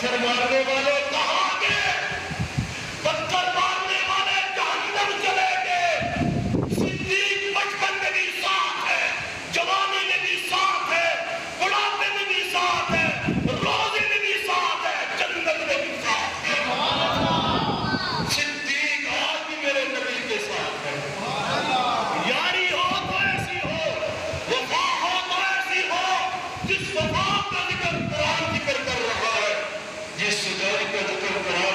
پتھر مارنے والے کہاں گئے؟ پتھر مارنے والے جہنم چلے گئے۔ صدیق بچپن میں بھی ساتھ ہے، جوانی میں بھی ساتھ ہے، بڑھاپے میں بھی ساتھ ہے، روزے میں بھی ساتھ ہے، جنت میں بھی ساتھ ہے۔ صدیق آج بھی میرے نبی کے ساتھ ہے۔ یاری ہو تو ایسی ہو، وفا ہو تو ایسی ہو، جس وفا کا ذکر قرآن ذکر کر رہا ہے، جس سجائی کا ذکر قرآن